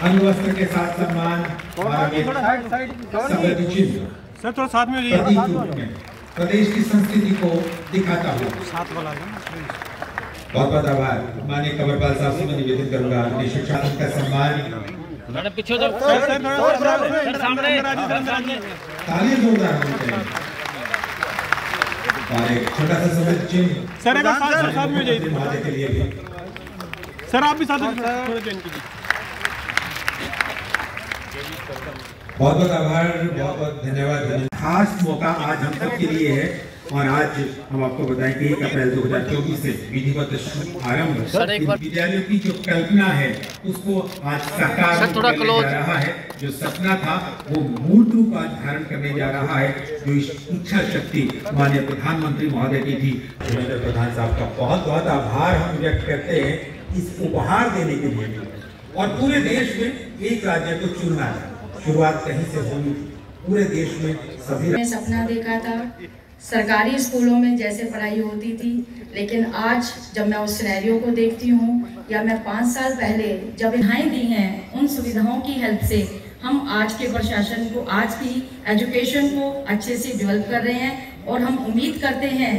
अंगवस्त्र के साथ सम्मान सर थोड़ा साथ में प्रदेश की संस्कृति को दिखाता हूँ। बहुत बहुत आभार। माननीय कंवरपाल साहब से मैं निवेदन करूंगा अपने शिक्षा का सम्मान पीछे ताली जोरदार होनी चाहिए और एक छोटा सा समय चिन्ह सर साथ में जाइए के लिए भी सर आप भी साथ थोड़ा ज्वाइन कीजिए। बहुत बहुत आभार, बहुत बहुत धन्यवाद। खास मौका आज हम सब के लिए है और आज हम आपको बताएं कि 1 अप्रैल 2024 से विधिवत आरंभ विद्यालयों की जो कल्पना है उसको आज साकार करने जा रहा है। जो सपना था वो मूल रूप आज धारण करने जा रहा है। जो इच्छा शक्ति माननीय प्रधानमंत्री महोदय की थी। प्रधान साहब का बहुत बहुत आभार हम व्यक्त करते हैं इस उपहार देने के लिए और पूरे देश में एक राज्य को चुनना है। शुरुआत कहीं से होनी, पूरे देश में सभी मैं सपना देखा था सरकारी स्कूलों में जैसे पढ़ाई होती थी, लेकिन आज जब मैं उस सिनेरियो को देखती हूँ या मैं 5 साल पहले जब सुविधाएं दी हैं उन सुविधाओं की हेल्प से हम आज के प्रशासन को, आज की एजुकेशन को अच्छे से डेवलप कर रहे हैं और हम उम्मीद करते हैं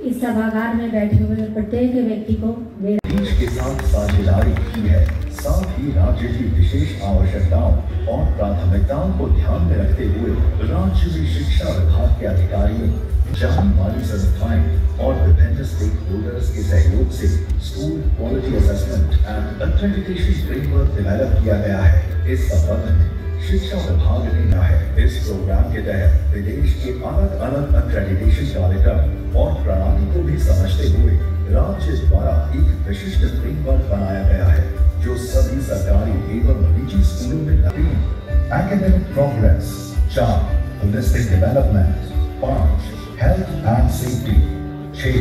इस सभागार में बैठे हुए प्रत्येक व्यक्ति को देश के साथ साझेदारी की है, साथ ही राज्य की विशेष आवश्यकताओं और प्राथमिकताओं को ध्यान में रखते हुए राज्य में शिक्षा विभाग के अधिकारियों, जानी माली संस्थाएं और विभिन्न स्टेक होल्डर्स के सहयोग से school quality assessment and accreditation framework develop किया गया है। इस संबंध में शिक्षा विभाग ने कहा है इस प्रोग्राम के तहत विदेश के अलग अलग एक्रेडिटेशन कार्यक्रम और प्रणाली को भी समझते हुए राज्य द्वारा एक विशिष्ट फ्रेमवर्क बनाया गया है जो सभी सरकारी एवं निजी स्कूलों में academic progress, 4 holistic development, 5 health and safety, 6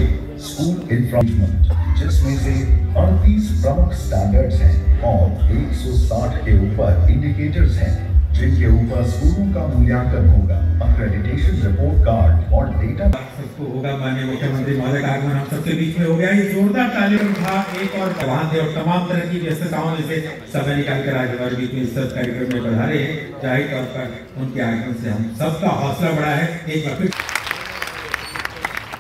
school infrastructure, जिसमें से 38 प्रमुख स्टैंडर्ड्स हैं और 160 के ऊपर इंडिकेटर्स हैं जिनके ऊपर स्कूलों का मूल्यांकन होगा। एक्रेडिटेशन रिपोर्ट कार्ड और डेटा सबको होगा। माननीय मुख्यमंत्री महोदय का आगमन हम सबके बीच में हो गया। ये जोरदार तालियों था एक और जवान थे और तमाम तरह की व्यस्तताओं में से समय निकालकर आज हमारे बीच में इस कार्यक्रम में पधारे हैं। जाहिर तौर पर उनके आगमन से हम सबका हौसला बढ़ा है। एक बार फिर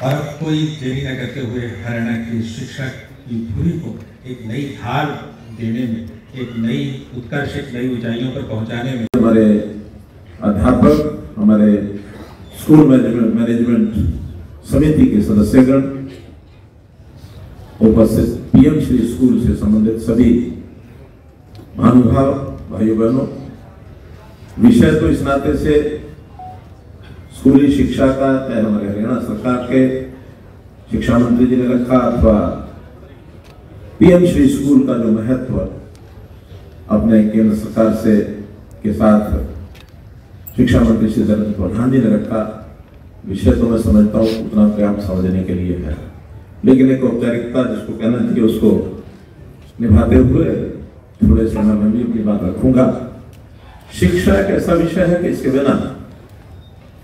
और कोई देरी न करते हुए हरियाणा की शिक्षा की धुरी को एक नई धार देने में, एक नई उत्कर्ष, एक नई ऊंचाइयों पर पहुंचाने में हमारे अध्यापक, हमारे स्कूल मैनेजमेंट समिति के सदस्यगण, उपस्थित पीएम श्री स्कूल से संबंधित सभी महानुभाव, भाइयों बहनों, विषय तो इस नाते से स्कूली शिक्षा का चाहे हमारे हरियाणा सरकार के शिक्षा मंत्री जी ने रखा अथवा पीएम श्री स्कूल का जो महत्व अपने केंद्र सरकार से के साथ शिक्षा मंत्री श्री धर्मेंद्र प्रधान जी ने रखा, विषय तो मैं समझता हूँ उतना प्रयास समझने के लिए है, लेकिन एक औपचारिकता जिसको कहना चाहिए उसको निभाते हुए थोड़े समय में भी अपनी बात रखूंगा। शिक्षा एक ऐसा विषय है कि इसके बिना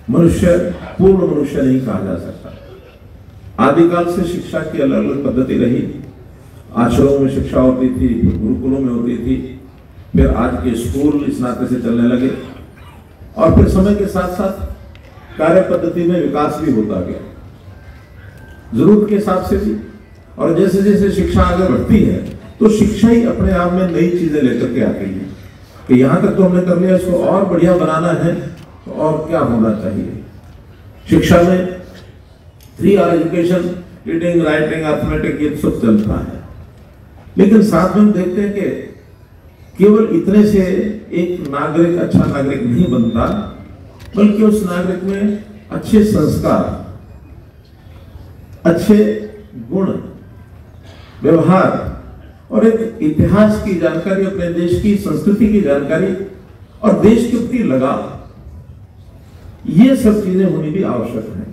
मनुष्य पूर्ण मनुष्य नहीं कहा जा सकता। आदिकाल से शिक्षा की अलग अलग पद्धति रही। आश्रमों में शिक्षा होती थी, गुरुकुलों में होती थी, फिर आज के स्कूल इस नाते से चलने लगे और फिर समय के साथ साथ कार्य पद्धति में विकास भी होता गया जरूरत के हिसाब से भी। और जैसे जैसे शिक्षा आगे बढ़ती है तो शिक्षा ही अपने आप में नई चीजें लेकर के आती है कि यहाँ तक तो हमने कर लिया, इसको और बढ़िया बनाना है तो और क्या होना चाहिए। शिक्षा में 3R education, reading, writing, arithmetic, ये सब चलता है, लेकिन साथ में हम देखते हैं कि केवल इतने से एक नागरिक अच्छा नागरिक नहीं बनता, बल्कि उस नागरिक में अच्छे संस्कार, अच्छे गुण, व्यवहार और एक इतिहास की जानकारी, अपने देश की संस्कृति की जानकारी और देश के प्रति लगाव, ये सब चीजें होनी भी आवश्यक है।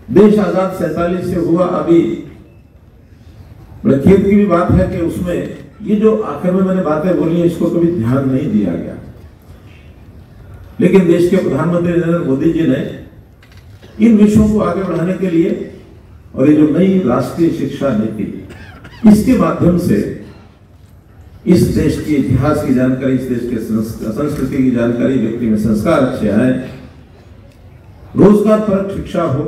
देश आजाद 47 से हुआ, अभी बड़े खेद की भी बात है कि उसमें ये जो आखिर में मैंने बातें बोली हैं इसको कभी ध्यान नहीं दिया गया, लेकिन देश के प्रधानमंत्री नरेंद्र मोदी जी ने इन विषयों को आगे बढ़ाने के लिए और ये जो नई राष्ट्रीय शिक्षा नीति, इसके माध्यम से इस देश की इतिहास की जानकारी, इस देश के संस्कृति की जानकारी, व्यक्ति में संस्कार अच्छे आए, रोजगार परक शिक्षा हो,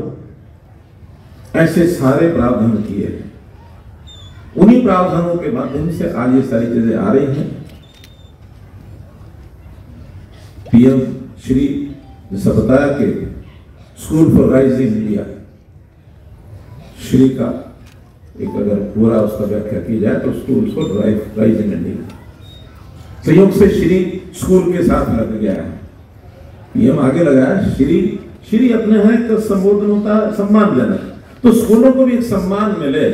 ऐसे सारे प्रावधान किए। उन्हीं प्रावधानों के माध्यम से आज ये सारी चीजें आ रही हैं। पीएम श्री जैसा बताया कि school for rising India, Shri का एक अगर पूरा उसका व्याख्या की जाए तो स्कूल फॉर राइजिंग इंडिया, संयोग से श्री स्कूल के साथ लग गया है। पीएम आगे लगाया श्री अपने है एक संबोधन होता है सम्मानजनक, तो स्कूलों को भी एक सम्मान मिले।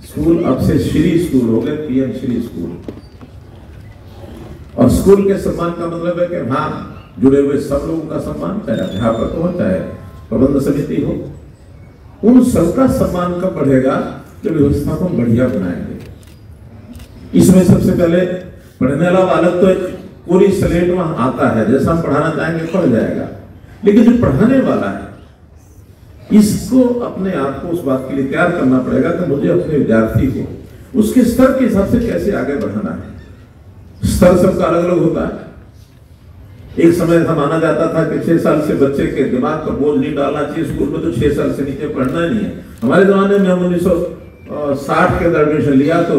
स्कूल अब से श्री स्कूल हो गए, पीएम श्री स्कूल। और स्कूल के सम्मान का मतलब है कि हाँ, जुड़े हुए सब लोगों का सम्मान, चाहे अध्यापक हो, चाहे प्रबंध समिति हो, उन सबका सम्मान कब बढ़ेगा जब व्यवस्था को बढ़िया बनाएंगे। इसमें सबसे पहले पढ़ने वाला बालक तो एक पूरी स्लेट में आता है, जैसा हम पढ़ाना चाहेंगे पढ़ जाएगा, लेकिन जो पढ़ाने वाला है इसको अपने आप को उस बात के लिए तैयार करना पड़ेगा कि मुझे अपने विद्यार्थी को उसके स्तर के हिसाब से कैसे आगे बढ़ाना है। स्तर सबका अलग अलग होता है। एक समय ऐसा माना जाता था कि 6 साल से बच्चे के दिमाग पर बोझ नहीं डालना चाहिए, स्कूल में तो 6 साल से नीचे पढ़ना ही नहीं है। हमारे जमाने में हम 1960 के अंदर एडमिशन लिया तो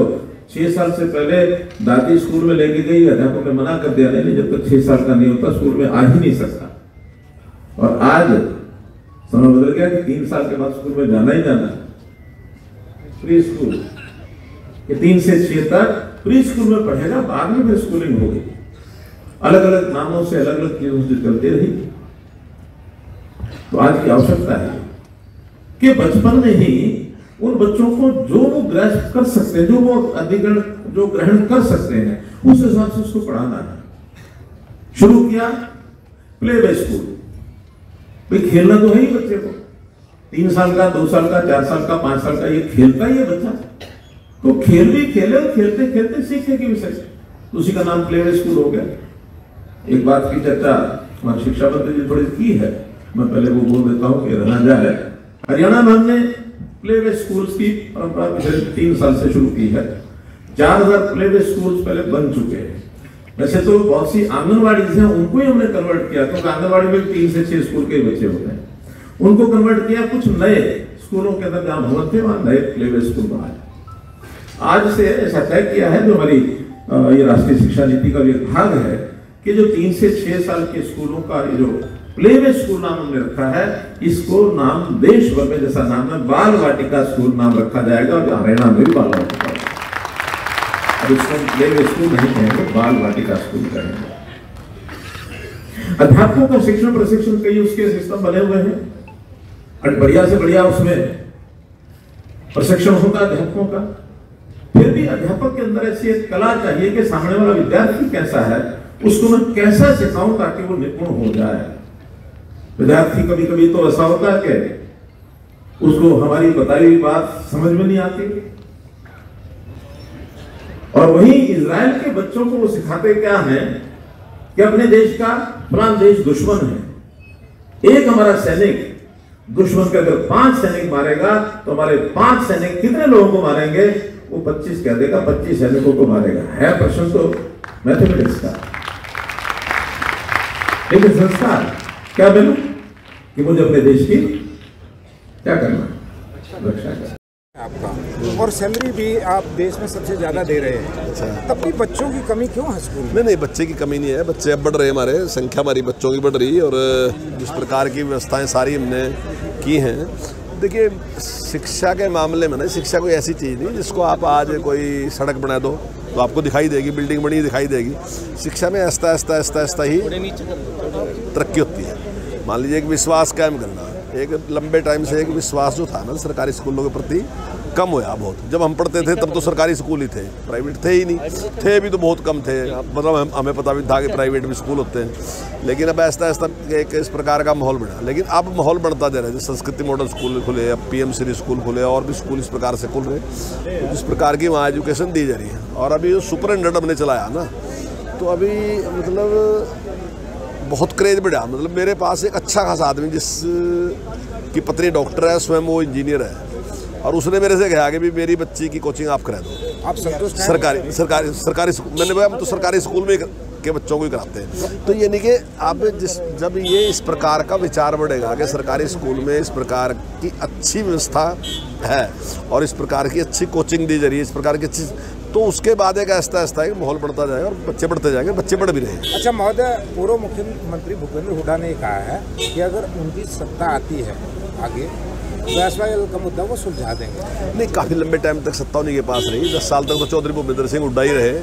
6 साल से पहले दादी स्कूल में लेके गई, अध्यापक ने मना कर दिया, नहीं जब तक 6 साल का नहीं होता स्कूल में आ ही नहीं सकता। और आज समय बदल गया कि 3 साल के बाद स्कूल में जाना ही जाना है। प्री स्कूल, ये 3 से 6 तक प्री स्कूल में पढ़ेगा, बाद में फिर स्कूलिंग होगी। अलग अलग नामों से अलग अलग चीजों से चलती रही। तो आज की आवश्यकता है कि बचपन में ही उन बच्चों को जो वो ग्रैस्प कर सकते हैं, जो वो अधिग्रहण जो ग्रहण कर सकते हैं, उस हिसाब से उसको पढ़ाना है। शुरू किया प्ले वे स्कूल, भाई खेलना तो है ही बच्चे को। 3 साल का, 2 साल का, 4 साल का, 5 साल का, ये खेलता ही है बच्चा, तो खेल भी खेले, खेलते खेलते सीखने की विषय, उसी का नाम प्ले वे स्कूल हो गया। एक बात की चर्चा हमारे शिक्षा मंत्री जी थोड़ी की है, मैं पहले वो बोल देता हूँ कि रहना जाए। हरियाणा में हमने प्ले वे स्कूल्स की परंपरा पिछले 3 साल से शुरू की है। 4000 प्ले वे स्कूल्स पहले बन चुके हैं। वैसे तो बहुत सी आंगनबाड़ी हैं, उनको ही हमने कन्वर्ट किया, क्योंकि आंगनबाड़ी में 3 से 6 स्कूल के बच्चे होते हैं, उनको कन्वर्ट किया। कुछ नए स्कूलों के अंदर जहां भवन थे वहां नए प्ले वे स्कूल बनाए। आज से ऐसा तय किया है, जो हमारी ये राष्ट्रीय शिक्षा नीति का एक भाग है, कि जो 3 से 6 साल के स्कूलों का ये जो प्ले वे स्कूल नाम हमने रखा है, इसको नाम देश भर में जैसा नाम है बाल वाटिका स्कूल नाम रखा जाएगा। और हरियाणा में भी बाल वाटिका, अब इसको प्ले वे स्कूल नहीं कहेंगे, बाल वाटिका स्कूल कहेंगे। अध्यापकों का शिक्षण प्रशिक्षण कई उसके सिस्टम बने हुए हैं, और बढ़िया से बढ़िया उसमें प्रशिक्षण होगा अध्यापकों का। फिर भी अध्यापक के अंदर ऐसी एक कला चाहिए कि सामने वाला विद्यार्थी कैसा है उसको मैं कैसा सिखाऊं ताकि वो निपुण हो जाए। विद्यार्थी कभी कभी तो ऐसा होता है कि उसको हमारी बताई हुई बात समझ में नहीं आती, और वहीं इजराइल के बच्चों को वो सिखाते क्या है कि अपने देश का फलाना देश दुश्मन है, एक हमारा सैनिक दुश्मन के अगर 5 सैनिक मारेगा तो हमारे 5 सैनिक कितने लोगों को मारेंगे, वो 25 कह देगा, 25 सैनिकों को मारेगा। है प्रश्न तो मैथमेटिक्स का, लेकिन संस्कार क्या मिलूं कि मुझे अपने देश की क्या करना, रक्षा करना। आपका और सैलरी भी आप देश में सबसे ज़्यादा दे रहे हैं। अच्छा, तब भी बच्चों की कमी क्यों है स्कूल में? नहीं, बच्चे की कमी नहीं है, बच्चे अब बढ़ रहे हैं, हमारे संख्या हमारी बच्चों की बढ़ रही है। और जिस प्रकार की व्यवस्थाएं सारी हमने की हैं, देखिए शिक्षा के मामले में ना, शिक्षा कोई ऐसी चीज़ नहीं जिसको आप आज कोई सड़क बना दो तो आपको दिखाई देगी, बिल्डिंग बनी दिखाई देगी। शिक्षा में आहिस्ता आहिस्ता ही तरक्की होती है। मान लीजिए एक विश्वास कायम करना, एक लंबे टाइम से एक विश्वास जो था ना सरकारी स्कूलों के प्रति कम हुआ बहुत। जब हम पढ़ते थे तब तो सरकारी स्कूल ही थे, प्राइवेट थे ही नहीं, थे भी तो बहुत कम थे, मतलब हमें पता भी था कि प्राइवेट भी स्कूल होते हैं। लेकिन अब आहिस्ता आहिस्ता एक इस प्रकार का माहौल बना। लेकिन अब माहौल बढ़ता जा रहा है, संस्कृति मॉडल स्कूल खुले, अब पीएम श्री स्कूल खुले, और भी स्कूल इस प्रकार से खुल रहे, तो जिस प्रकार की वहाँ एजुकेशन दी जा रही है। और अभी सुपरिटेंडेंट हमने चलाया ना, तो अभी मतलब बहुत क्रेज बढ़ा। मतलब मेरे पास एक अच्छा खासा आदमी जिस की पत्नी डॉक्टर है, स्वयं वो इंजीनियर है, और उसने मेरे से कहा कि भी मेरी बच्ची की कोचिंग आप करा दो। आप संतुष्ट हैं? सरकारी मैंने बोला हम तो सरकारी स्कूल में के बच्चों को ही कराते हैं। तो ये नहीं कि अब जब ये इस प्रकार का विचार बढ़ेगा कि सरकारी स्कूल में इस प्रकार की अच्छी व्यवस्था है और इस प्रकार की अच्छी कोचिंग दी जा रही है, इस प्रकार की अच्छी, तो उसके बाद एक ऐसा एक माहौल बढ़ता जाएगा और बच्चे बढ़ते जाएंगे, बच्चे बढ़ भी रहे हैं। अच्छा महोदय, पूर्व मुख्यमंत्री भूपेंद्र हुड्डा ने कहा है कि अगर उनकी सत्ता आती है आगे तो एसवाईएल का मुद्दा वो सुलझा देंगे। नहीं, काफ़ी लंबे टाइम तक सत्ता उन्हीं के पास रही। 10 साल तक तो चौधरी भूपेंद्र सिंह हुड्डा ही रहे,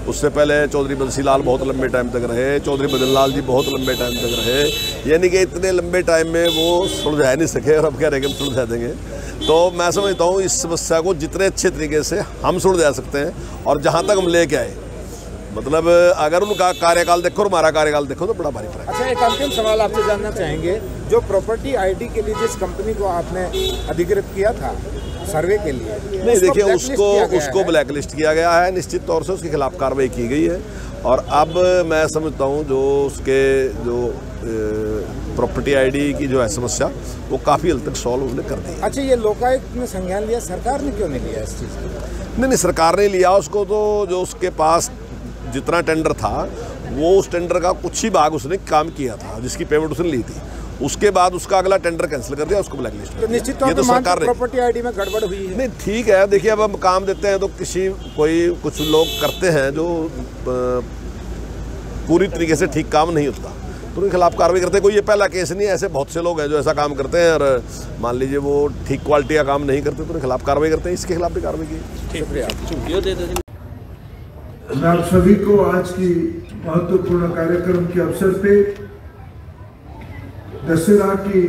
उससे पहले चौधरी बंसी लाल बहुत लंबे टाइम तक रहे, चौधरी बदन लाल जी बहुत लंबे टाइम तक रहे, यानी कि इतने लंबे टाइम में वो सुलझा नहीं सके और अब कह रहे कि हम सुलझा देंगे। तो मैं समझता हूँ इस समस्या को जितने अच्छे तरीके से हम सुलझा सकते हैं और जहाँ तक हम लेके आए, मतलब अगर उनका कार्यकाल देखो और हमारा कार्यकाल देखो तो बड़ा भारी फर्क है। अच्छा, एक अंतिम सवाल आपसे जानना चाहेंगे, जो प्रॉपर्टी आईडी के लिए जिस कंपनी को आपने अधिकृत किया था सर्वे के लिए, नहीं देखिए उसको ब्लैक लिस्ट किया गया है, निश्चित तौर से उसके खिलाफ कार्रवाई की गई है और अब मैं समझता हूँ जो उसके जो प्रॉपर्टी आईडी की जो है समस्या वो काफ़ी हद तक सॉल्व उन्होंने कर दी। अच्छा, ये लोकायुक्त ने संज्ञान लिया, सरकार ने क्यों नहीं लिया इस चीज़ को? नहीं, सरकार ने लिया उसको, तो जो उसके पास जितना टेंडर था वो उस टेंडर का कुछ ही भाग उसने काम किया था जिसकी पेमेंट उसने ली थी, उसके बाद उसका अगला टेंडर कैंसिल कर दिया, उसको ब्लैकलिस्ट कर दिया। निश्चित तौर पर सरकार प्रॉपर्टी आईडी में गड़बड़ हुई है। नहीं ठीक है, देखिए अब हम काम देते हैं तो कुछ लोग करते हैं जो पूरी तरीके से ठीक काम नहीं होता तो उनके खिलाफ कार्रवाई करते हैं। कोई ये पहला केस नहीं है, ऐसे बहुत से लोग हैं जो ऐसा काम करते हैं और मान लीजिए वो ठीक क्वालिटी का काम नहीं करते तो उनके खिलाफ कार्रवाई करते हैं, इसके खिलाफ भी कार्रवाई की। शुक्रिया। मैं आप सभी को आज की महत्वपूर्ण कार्यक्रम के अवसर पे दशहरा की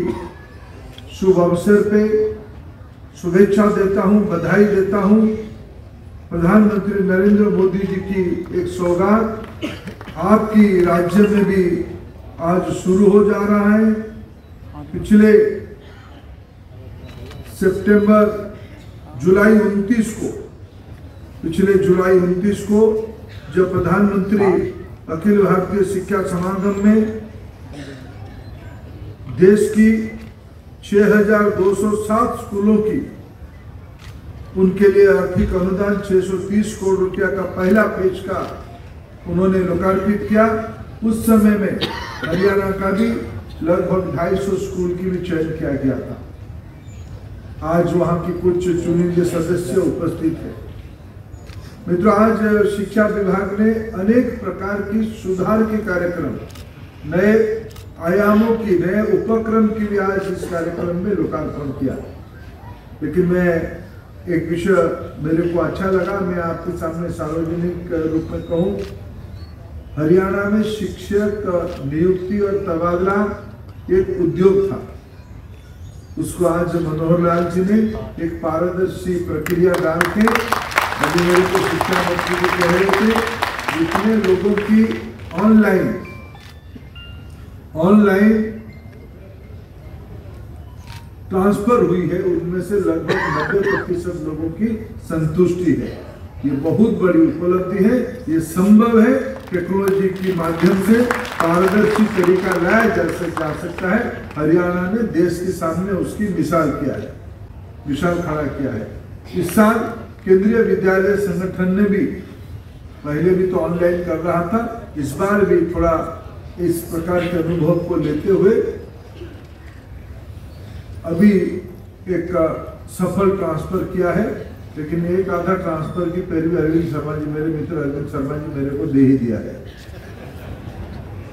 शुभ अवसर पे शुभेच्छा देता हूं, बधाई देता हूं। प्रधानमंत्री नरेंद्र मोदी जी की एक सौगात आपकी राज्य में भी आज शुरू हो जा रहा है। पिछले जुलाई 29 को जब प्रधानमंत्री अखिल भारतीय शिक्षा समागम में देश की 6,207 स्कूलों की उनके लिए आर्थिक अनुदान 630 करोड़ रुपया का पहला पेज का उन्होंने लोकार्पित किया, उस समय में हरियाणा का भी लगभग 250 स्कूल की भी चयन किया गया था। आज वहां की कुछ चुनिंदे सदस्य उपस्थित हैं। मित्रों, आज शिक्षा विभाग ने अनेक प्रकार की सुधार के कार्यक्रम, नए आयामों की, नए उपक्रम की भी आज इस कार्यक्रम में लोकार्पण किया। लेकिन मैं एक विषय मेरे को अच्छा लगा, मैं आपके सामने सार्वजनिक रूप में कहूं, हरियाणा में शिक्षक नियुक्ति और तबादला एक उद्योग था, उसको आज मनोहर लाल जी ने एक पारदर्शी प्रक्रिया डाल के, अभी मेरे को शिक्षा मंत्री जी कह रहे थे, जितने लोगों की ऑनलाइन ट्रांसफर हुई है उनमें से लगभग 90% लोगों की संतुष्टि है। ये बहुत बड़ी उपलब्धि है, ये संभव है, टेक्नोलॉजी के माध्यम से पारदर्शी तरीका लाया जा सकता है। हरियाणा ने देश के सामने उसकी मिसाल खड़ा किया है। इस साल केंद्रीय विद्यालय संगठन ने भी, पहले भी तो ऑनलाइन कर रहा था, इस बार भी थोड़ा इस प्रकार के अनुभव को लेते हुए अभी एक सफल ट्रांसफर किया है। लेकिन एक आधा ट्रांसफर की पैरवी अरविंद शर्मा जी, मेरे मित्र अरविंद शर्मा जी मेरे को दे ही दिया है।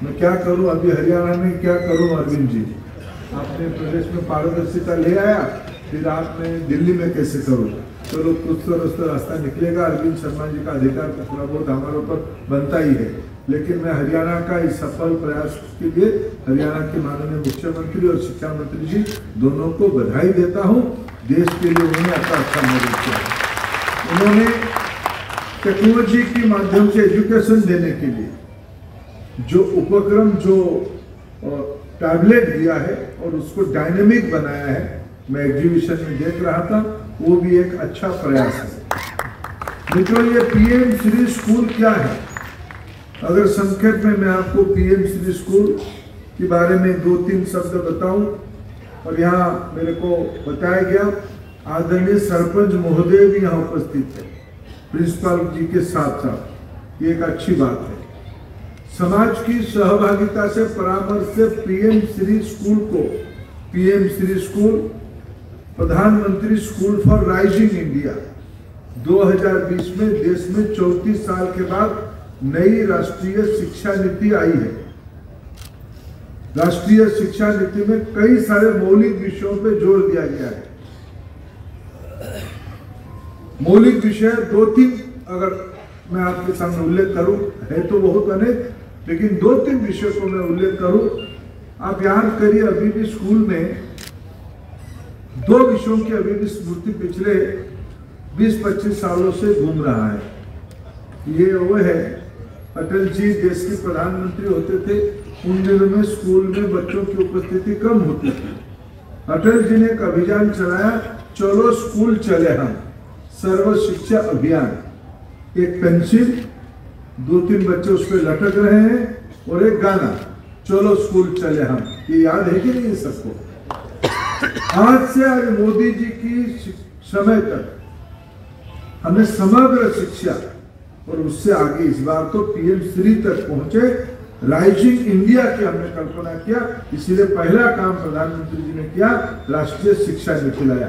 मैं क्या करूं, अभी हरियाणा में क्या करूं अरविंद जी, आपने प्रदेश में पारदर्शिता ले आया, फिर आपने दिल्ली में कैसे करूं? चलो कुछ तो रास्ता निकलेगा। अरविंद शर्मा जी का अधिकार तो थोड़ा बहुत हमारे ऊपर बनता ही है, लेकिन मैं हरियाणा का इस सफल प्रयास के लिए हरियाणा के माननीय मुख्यमंत्री और शिक्षा मंत्री जी दोनों को बधाई देता हूं। देश के लिए उन्होंने अच्छा मदद किया। उन्होंने टेक्नोलॉजी के माध्यम से एजुकेशन देने के लिए जो उपक्रम, जो टैबलेट दिया है और उसको डायनेमिक बनाया है, मैं एग्जीबिशन में देख रहा था, वो भी एक अच्छा प्रयास है। मित्रों, ये पीएम श्री स्कूल क्या है? अगर संक्षेप में मैं आपको पीएम श्री स्कूल के बारे में 2-3 शब्द बताऊं, और यहाँ मेरे को बताया गया आदरणीय सरपंच महोदय भी यहाँ उपस्थित है प्रिंसिपल जी के साथ साथ, ये एक अच्छी बात है। समाज की सहभागिता से परामर्श से पीएम श्री स्कूल को, पीएम श्री स्कूल प्रधानमंत्री स्कूल फॉर राइजिंग इंडिया 2020 में देश में 34 साल के बाद नई राष्ट्रीय शिक्षा नीति आई है। राष्ट्रीय शिक्षा नीति में कई सारे मौलिक विषयों पे जोर दिया गया है। मौलिक विषय 2-3 अगर मैं आपके सामने उल्लेख करूं, है तो बहुत अनेक, लेकिन 2-3 विषयों को मैं उल्लेख करूं। आप याद करिए, अभी भी स्कूल में 2 विषयों की अभी भी स्मृति पिछले 20-25 सालों से घूम रहा है। ये वो है, अटल जी देश के प्रधानमंत्री होते थे, उन दिनों में स्कूल में बच्चों की उपस्थिति कम होती थी। अटल जी ने एक अभियान चलाया, चलो स्कूल चले हम, सर्व शिक्षा अभियान। एक पेंसिल, 2-3 बच्चे उस पर लटक रहे हैं और एक गाना, चलो स्कूल चले हम। ये याद है कि नहीं सबको? आज से आज मोदी जी की समय तक हमने समग्र शिक्षा और उससे आगे इस बार तो पीएम श्री तक पहुंचे, राइजिंग इंडिया की हमने कल्पना किया। इसीलिए पहला काम प्रधानमंत्री जी ने किया, राष्ट्रीय शिक्षा नीति लाया।